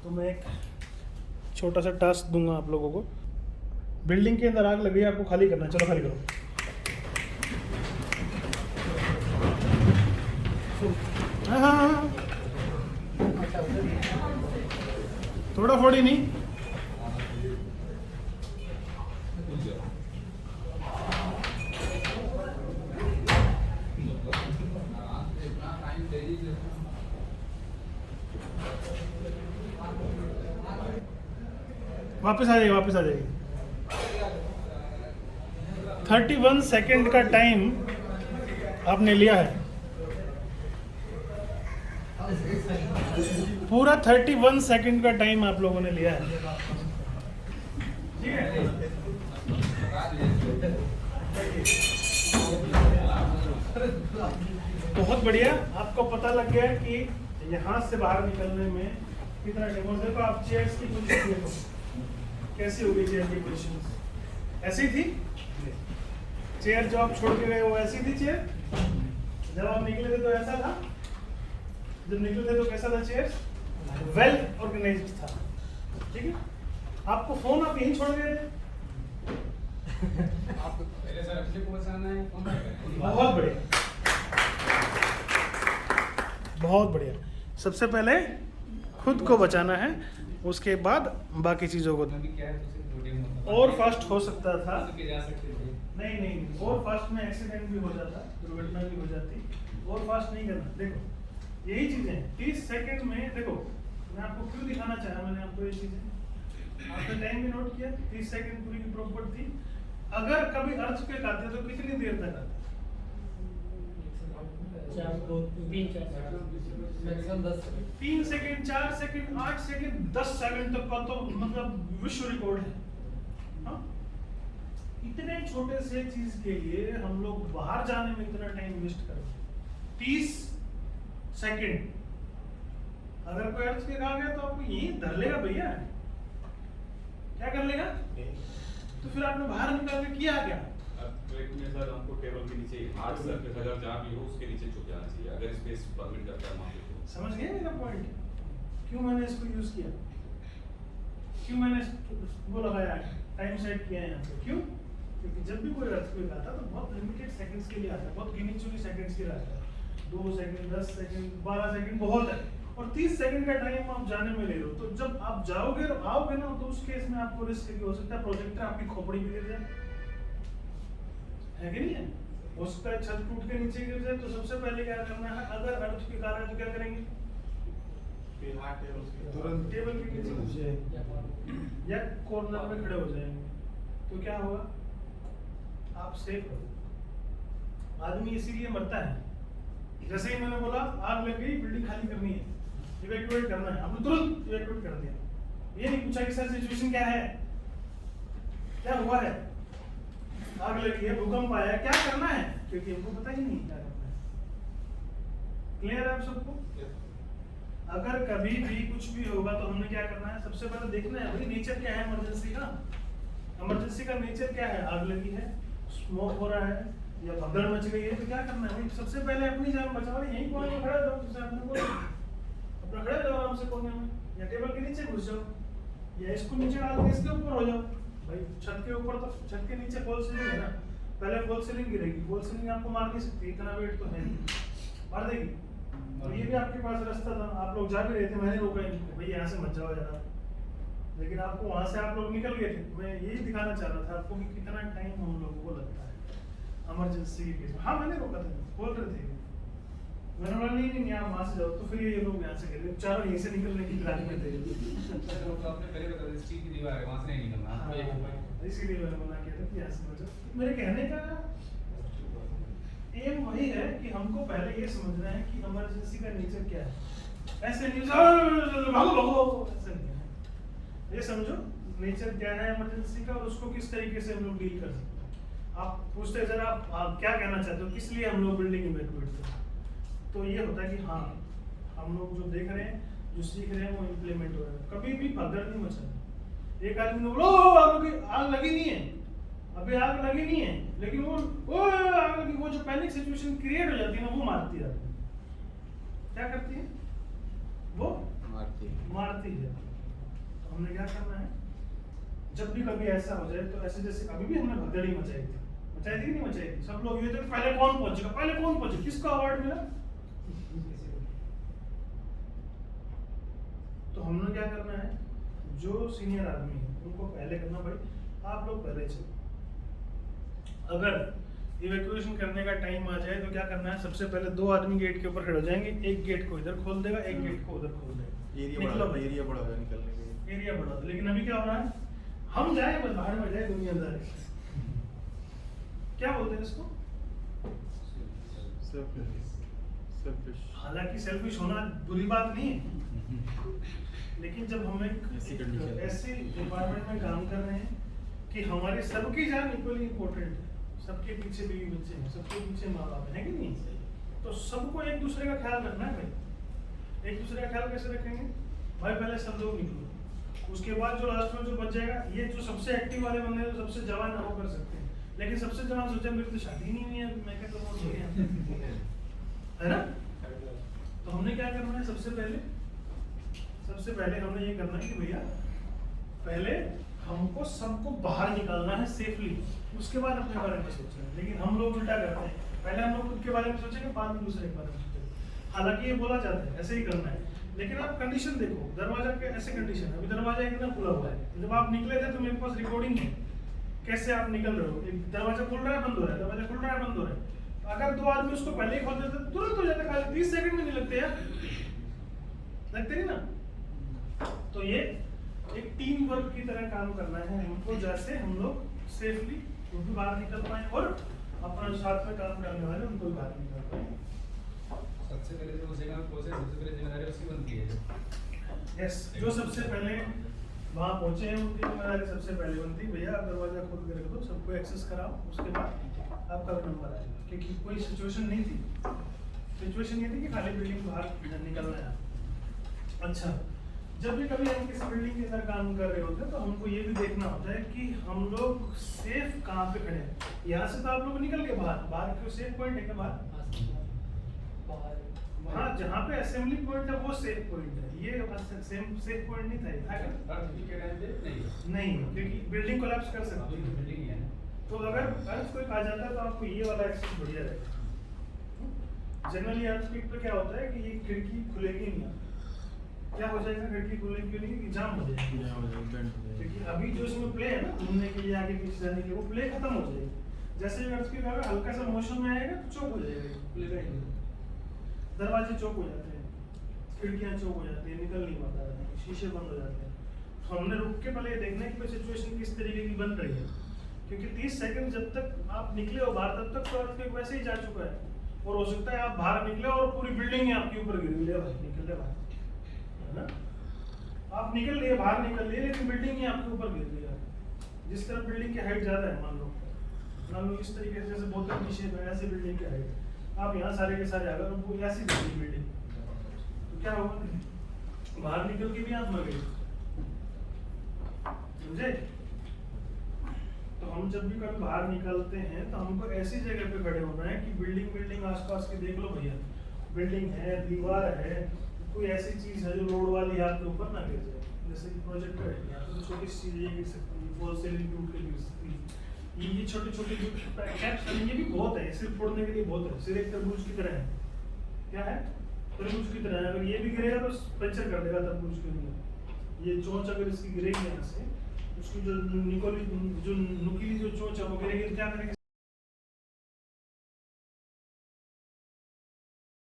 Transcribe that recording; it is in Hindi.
तो मैं एक छोटा सा टास्क दूंगा आप लोगों को। बिल्डिंग के अंदर आग लगी है, आपको खाली करना है। चलो खाली करो। हाँ हाँ हाँ, थोड़ा फोड़ी नहीं। वापस आ जाइए, वापस आ जाइए। 31 सेकेंड का टाइम आपने लिया है, पूरा 31 सेकेंड का टाइम आप लोगों ने लिया है। ठीक है, बहुत बढ़िया। आपको पता लग गया कि यहाँ से बाहर निकलने में कितना टाइम। और देखो आप चेयर्स की पोजीशन देखो कैसी हो गई। चेयर की पोजीशन ऐसी थी, चेयर जो आप छोड़ के गए वो ऐसी थी। चेयर जब आप निकले थे तो ऐसा था, जब निकले थे तो कैसा था? चेयर वेल ऑर्गेनाइज्ड था। ठीक है, आपको फोन आप यहीं छोड़ गए थे। आपको पहले सर अपने को बचाना है। बहुत बढ़िया, बहुत बढ़िया। सबसे पहले खुद को बचाना है, उसके बाद बाकी चीज़ों को। और फास्ट हो सकता था, नहीं नहीं, और फास्ट में एक्सीडेंट भी हो जाता, दुर्घटना भी हो जाती। और फास्ट नहीं करना। देखो यही चीज़ें 30 सेकंड में। देखो मैं आपको क्यों दिखाना चाहा, मैंने आपको ये चीज़ें, आपने टाइम भी नोट किया। 30 सेकंड पूरी की प्रॉपर थी। अगर कभी अर्थक्वेक आते तो कितनी देर तक आते? 3 सेकंड, 4 सेकंड, 8 सेकंड, 10 सेकंड तक का तो मतलब विश्व रिकॉर्ड है। हाँ? इतने छोटे से चीज के लिए हम लोग बाहर जाने में इतना टाइम वेस्ट करते हैं। 30 सेकंड। अगर कोई अर्थक्वेक आ गया तो आपको यही धर लेगा भैया। क्या कर लेगा? तो फिर आपने बाहर निकाल के किया क्या? अर्थक्वेक में सर हमको टेबल के नीचे हार्ड सरफेस अगर जहाँ भी हो उसके नीचे छुप जाना चाहिए, अगर स्पेस परमिट करता है वहाँ पे। तो समझ गए मेरा पॉइंट? क्यों मैंने इसको यूज किया, क्यों मैंने वो लगाया, टाइम सेट किया है यहाँ पे? क्यों? क्योंकि जब भी कोई अर्थक्वेक आता है तो बहुत लिमिटेड सेकंड्स के लिए आता है, बहुत गिनी चुनी सेकंड्स के लिए आता है। 2 सेकंड, 10 सेकंड, 12 सेकंड बहुत है। और 30 सेकंड का टाइम आप जाने में ले रहे हो, तो जब आप जाओगे और आओगे ना, तो उस केस में आपको रिस्क हो सकता है प्रोजेक्टर आपकी खोपड़ी में गिर जाए, है कि नहीं है? हो सकता है छत टूट के नीचे गिर जाए। तो सबसे पहले क्या करना है, अगर अर्थक्वेक आ रहा है तो क्या करेंगे? तुरंत टेबल के नीचे घुस जाएंगे या कॉर्नर में खड़े हो जाएंगे। तो क्या होगा? आप सेफ हो। आदमी इसीलिए मरता है। जैसे ही मैंने बोला आग लग गई, बिल्डिंग खाली करनी है, इवैक्यूएट करना है, आपने तुरंत इवैक्यूएट कर दिया। ये नहीं पूछा कि सर सिचुएशन क्या है, क्या हुआ है, आग लगी है, भूकंप आया है, क्या करना है, क्योंकि हमको पता ही नहीं क्या करना है। क्लियर है आप सबको? अगर कभी भी कुछ भी होगा तो हमने क्या करना है? सबसे पहले देखना है भाई नेचर क्या है इमरजेंसी का। इमरजेंसी का नेचर क्या है? आग लगी है, स्मोक हो रहा है या भगदड़ मच गई है, तो क्या करना है भाई? सबसे पहले अपनी जान बचाओ। यहीं कोने में खड़े रहो, जैसे आपने बोला, अपना खड़े रहो आराम से कोने में, या टेबल के नीचे घुस जाओ, या इसको नीचे डाल के इसके ऊपर हो जाओ। भाई छत के ऊपर तो, छत के नीचे फॉल सीलिंग है ना, पहले फॉल सीलिंग गिरेगी। फॉल सीलिंग आपको मार नहीं सकती, इतना वेट तो है नहीं, मार देगी। तो ये भी आपके पास रास्ता था, आप लोग जा भी रहे थे, मैंने रोका इनको, भाई यहाँ से मत जाओ जरा, लेकिन आपको वहां से आप लोग निकल गए थे। मैं यही दिखाना चाह रहा था आपको कि कितना टाइम हम लोगों को लगता है इमरजेंसी के केस में। हाँ मैंने रोका था, बोल रहे थे, मैंने बोला नहीं नहीं आप वहां से जाओ, तो फिर ये लोग यहाँ से गए, चारों यहीं से निकलने की प्लान में थे। आपने पहले बता दिया स्टील की दीवार है, वहां से नहीं निकलना। इसीलिए मैंने मना किया था कि यहाँ से बचो। मेरे कहने का एम वही है कि हमको पहले ये समझना है कि इमरजेंसी का नेचर क्या है। ऐसे नहीं भागो भागो, ऐसे नहीं है। ये समझो नेचर क्या है इमरजेंसी का और उसको किस तरीके से हम लोग डील कर सकते हैं। आप पूछते सर आप क्या कहना चाहते हो, किस लिए हम लोग बिल्डिंग इवैक्यूएट करते हैं? तो ये होता है कि हाँ हम लोग जो देख रहे हैं, जो सीख रहे हैं, वो इम्प्लीमेंट हो रहा है। कभी भी भगदड़ नहीं मचाना। एक आदमी ने बोला आग लगी नहीं है, अभी आग लगी नहीं है, लेकिन वो आग लगी, वो जो पैनिक सिचुएशन क्रिएट हो जाती है ना, वो मारती है। क्या करती है वो? मारती है। तो हमने क्या करना है, जब भी कभी ऐसा हो जाए तो ऐसे जैसे अभी भी हमने भगदड़ी मचाई थी कि नहीं मचाई थी, सब लोग ये थे पहले कौन पहुंचेगा, किसको अवार्ड मिला। तो हमने क्या करना है, जो सीनियर आदमी है उनको पहले करना, भाई आप लोग पहले चलो। अगर इवैक्यूएशन करने का टाइम आ जाए तो क्या करना है, सबसे पहले 2 आदमी गेट के ऊपर खड़े हो जाएंगे, एक गेट को इधर खोल देगा, एक गेट को उधर खोल देगा। एरिया बड़ा होगा निकलने के लिए। एरिया बड़ा होता है, लेकिन अभी क्या हो रहा है, हम जाए बस बाहर में जाए दुनियादार क्या बोलते हैं इसको, सेल्फिश। हालांकि सेल्फिश होना बुरी बात नहीं है, लेकिन जब हम एक ऐसे डिपार्टमेंट में काम कर रहे हैं कि हमारे सबकी जान इक्वली इम्पोर्टेंट है, सबके पीछे बीवी बच्चे हैं, सबके पीछे माँ बाप है कि नहीं, तो सबको एक दूसरे का ख्याल रखना है भाई। एक दूसरे का ख्याल कैसे रखेंगे भाई, पहले सब लोग निकलो, उसके बाद जो लास्ट में जो बच जाएगा, ये जो सबसे एक्टिव वाले बंदे हैं, जो सबसे जवान है वो कर सकते हैं, लेकिन सबसे जवान सोचा मेरी तो शादी नहीं हुई है, मैं क्या करूँ, है ना। तो हमने क्या करना है, सबसे पहले हमने ये करना है कि भैया पहले हमको सबको बाहर निकालना है सेफली, उसके बाद अपने बारे में सोचना है। लेकिन हम लोग उल्टा करते हैं, पहले हम लोग खुद के बारे में सोचेंगे, बाद में दूसरे के बारे में सोचेंगे। हालांकि ये बोला जाता है ऐसे ही करना है, लेकिन आप कंडीशन देखो, दरवाजा के ऐसे कंडीशन है, अभी दरवाजा एकदम खुला हुआ है, जब आप निकले थे तो मेरे पास रिकॉर्डिंग है कैसे आप निकल रहे हो, एक दरवाजा खुल रहा है बंद हो रहा है, दरवाजा खुल रहा है बंद हो रहा है। अगर 2 आदमी उसको पहले ही खोल देते तुरंत हो जाता, खाली 30 सेकंड में नहीं लगते यार, लगते नहीं ना। तो ये एक टीम वर्क की तरह काम करना है हमको, जैसे हम लोग सेफली वो भी बाहर निकल पाए और अपना साथ में काम करने वाले उनको भी बाहर निकल पाए। सबसे पहले जो जगह पहुंचे, सबसे पहले जिम्मेदारी उसकी बनती है। यस, जो सबसे पहले वहाँ पहुंचे हैं उनकी जिम्मेदारी सबसे पहले बनती है, भैया दरवाजा खोल के रख दो, सबको एक्सेस कराओ, उसके बाद आपका नंबर आएगा। क्योंकि कोई सिचुएशन नहीं थी, सिचुएशन ये थी कि खाली बिल्डिंग बाहर निकलना है। अच्छा, जब भी कभी हम किसी बिल्डिंग के अंदर काम कर रहे होते हैं तो हमको ये भी देखना होता है कि हम लोग सेफ कहाँ पे खड़े हैं। यहाँ से तो आप लोग निकल के बाहर क्यों सेफ पॉइंट है क्या बाहर? हाँ, जहाँ पे असेंबली पॉइंट है वो सेफ पॉइंट है, ये सेफ पॉइंट नहीं था, ये था क्या? नहीं, क्योंकि बिल्डिंग कोलैप्स कर सकती है बिल्डिंग है। तो अगर अर्थक्वेक आ जाता है तो आपको ये वाला एक्सेस बढ़िया रहेगा। जनरली अर्थक्वेक पे क्या होता है कि ये खिड़की खुलेगी नहीं, क्या हो जाएगा, खिड़की खुलेगी क्यों नहीं, जाम हो जाएगी। क्योंकि अभी जो इसमें प्ले है ना, घूमने के लिए आगे पीछे जाने के लिए, वो प्ले खत्म हो जाएगी। जैसे ही अर्थक्वेक आएगा हल्का सा मोशन में आएगा तो चौक हो जाएगा, प्ले का ही दरवाजे चौक हो जाते हैं, खिड़कियां चौक हो जाती है, निकल नहीं पाता है, शीशे बंद हो जाते हैं। तो हमने रुक के पहले ये देखना है कि सिचुएशन किस तरीके की बन रही है, क्योंकि 30 सेकंड जब तक आप निकले हो बाहर तब तक तो अर्थक्वेक वैसे ही जा चुका है, और हो सकता है आप बाहर निकले और पूरी बिल्डिंग ही आपके ऊपर गिर गई, भाई निकल बाहर, है ना। आप निकल लिए, बाहर निकल लिए, लेकिन बिल्डिंग ही आपके ऊपर गिर गई। जिस तरह बिल्डिंग की हाइट ज्यादा है, मान लो इस तरीके से, जैसे बोतल की शेप है, ऐसी बिल्डिंग की हाइट, आप यहाँ सारे के सारे अगर वो ऐसी बिल्डिंग तो क्या होगा, बाहर निकल के भी आप मर गए, समझे। तो हम जब भी कभी बाहर निकलते हैं तो हमको ऐसी जगह पे खड़े होना है कि बिल्डिंग आसपास के देख लो भैया, बिल्डिंग है, दीवार है, कोई ऐसी चीज है जो रोड वाली आपके ऊपर ना गिर जाए, जैसे कि प्रोजेक्टर है, यहाँ तो छोटी सी चीज ये गिर सकती है, वॉल सीलिंग टूट के गिर सकती है, ये छोटे छोटे जो कैप्स हैं ये भी बहुत है, सिर्फ फोड़ने के लिए बहुत है, सिर एक तरबूज की तरह है, क्या है, तरबूज की तरह है, अगर ये भी गिरेगा तो पंचर कर देगा तरबूज के अंदर। ये चोंच अगर इसकी गिरेगी यहाँ से, उसकी जो नुकीली जो चोंच है वो गिरेगी, क्या करेगी,